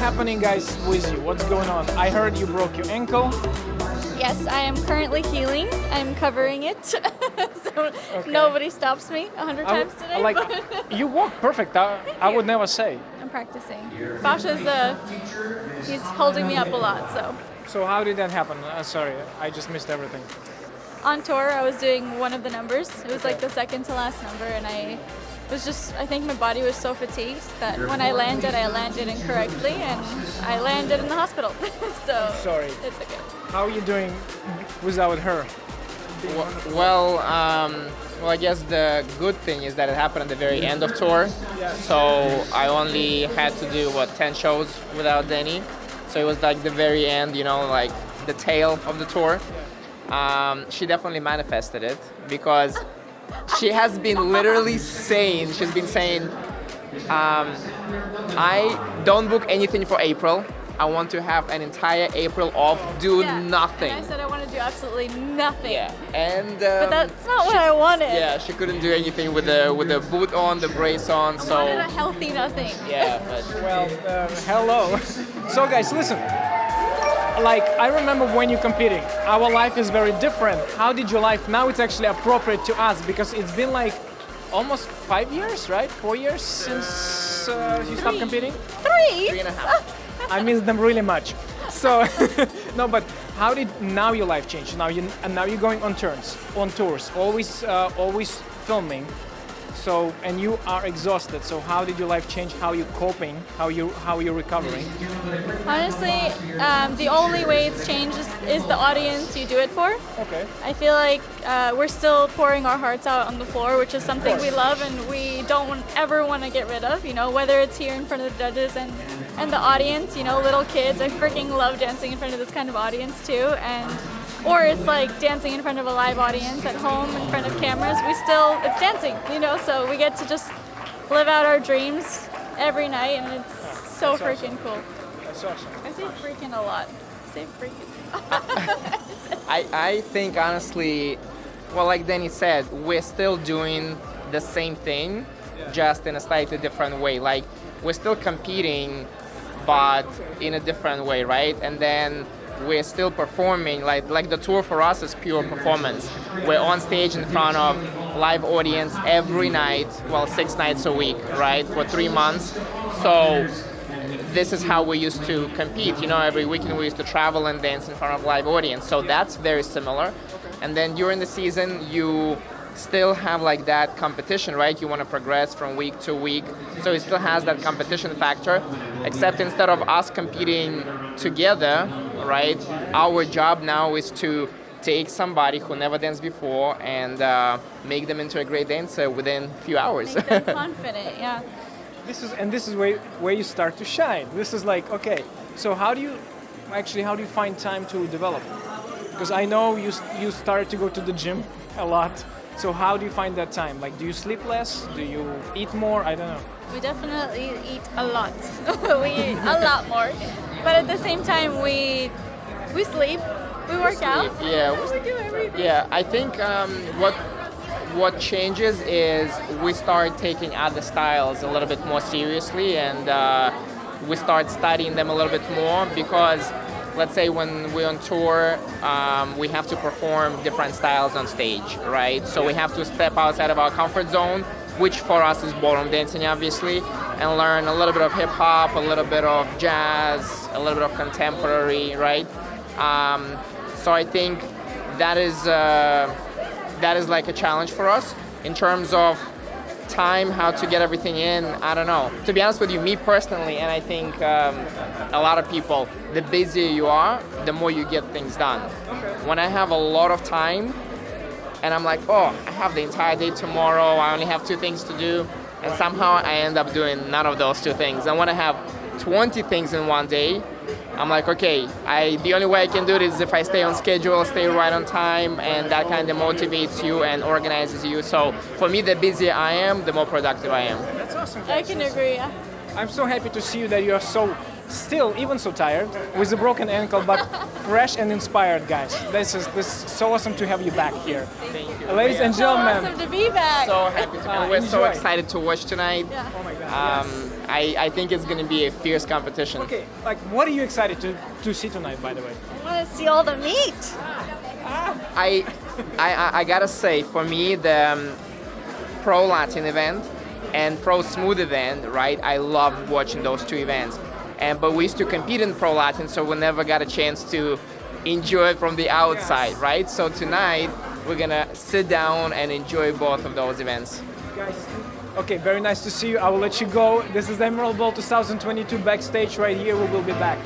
happening, guys, with you? What's going on? I heard you broke your ankle. Yes, I am currently healing. I'm covering it, so nobody stops me 100 times today. Like, you walk perfect. I would never say. I'm practicing. Pasha's he's holding me up a lot. So how did that happen? Sorry, I just missed everything. On tour, I was doing one of the numbers. It was like the second to last number, and I think my body was so fatigued that when I landed incorrectly, and I landed in the hospital. So sorry. It's okay. How are you doing without her? Well, I guess the good thing is that it happened at the very end of tour. So I only had to do 10 shows without Danny. So it was like the very end, like the tail of the tour. She definitely manifested it because she has been literally saying, I don't book anything for April. I want to have an entire April off, do nothing. And I said I want to do absolutely nothing. Yeah, and but that's not what I wanted. Yeah, she couldn't do anything with the boot on, the brace on. I wanted a healthy nothing. Yeah, but hello. So guys, listen. Like, I remember when you're competing, our life is very different. How did your life, now it's actually appropriate to us because it's been like almost 5 years, right? 4 years since you stopped competing? 3.5. I miss them really much. So, no, but how did now your life change? Now you're going on tours, always filming. So, and you are exhausted. So how did your life change? How are you coping? How you recovering? Honestly, the only way it's changed is the audience you do it for. Okay. I feel like we're still pouring our hearts out on the floor, which is something we love and we don't ever want to get rid of. Whether it's here in front of the judges and the audience. Little kids. I freaking love dancing in front of this kind of audience too, or it's like dancing in front of a live audience at home in front of cameras. It's dancing, so we get to just live out our dreams every night, and it's so freaking cool. That's awesome. I say freaking a lot. I say freaking. I think honestly, like Danny said, we're still doing the same thing, just in a slightly different way. Like, we're still competing, but in a different way, right? And then we're still performing, like the tour for us is pure performance. We're on stage in front of live audience every night, 6 nights a week, right, for 3 months. So this is how we used to compete. Every weekend we used to travel and dance in front of live audience. So that's very similar. And then during the season, you still have like that competition, right? You want to progress from week to week. So it still has that competition factor, except instead of us competing together, right? Our job now is to take somebody who never danced before and make them into a great dancer within a few hours. Make them confident, yeah. This is where you start to shine. This is like, okay, so how do you find time to develop? Because I know you started to go to the gym a lot. So how do you find that time? Like, do you sleep less? Do you eat more? I don't know. We definitely eat a lot. We eat a lot more. But at the same time, we sleep, we work out. Yeah, we do everything. Yeah, I think what changes is we start taking other styles a little bit more seriously, and we start studying them a little bit more because, let's say when we're on tour, we have to perform different styles on stage, right? So we have to step outside of our comfort zone, which for us is ballroom dancing, obviously, and learn a little bit of hip hop, a little bit of jazz, a little bit of contemporary, right? So I think that is like a challenge for us in terms of time, how to get everything in. I don't know. To be honest with you, me personally, and I think a lot of people, the busier you are, the more you get things done. When I have a lot of time and I'm like, I have the entire day tomorrow, I only have 2 things to do, and somehow I end up doing none of those 2 things. And when I have 20 things in one day, I'm like, okay, the only way I can do it is if I stay on schedule, stay right on time, and that kind of motivates you and organizes you. So for me, the busier I am, the more productive I am. That's awesome. I can agree, yeah. I'm so happy to see you that you are still even so tired, with a broken ankle, but fresh and inspired, guys. This is so awesome to have you back here. Thank you. Ladies and gentlemen. So awesome to be back. So happy to be. We're so excited to watch tonight. Yeah. Oh my God. I think it's going to be a fierce competition. Okay, like what are you excited to see tonight, by the way? I want to see all the meat. I gotta say, for me, the Pro Latin event and Pro Smooth event, right? I love watching those two events. But we used to compete in Pro Latin, so we never got a chance to enjoy it from the outside, Yes. right? So tonight, we're gonna sit down and enjoy both of those events. Guys, okay, very nice to see you. I will let you go. This is Emerald Bowl 2022 backstage right here. We will be back.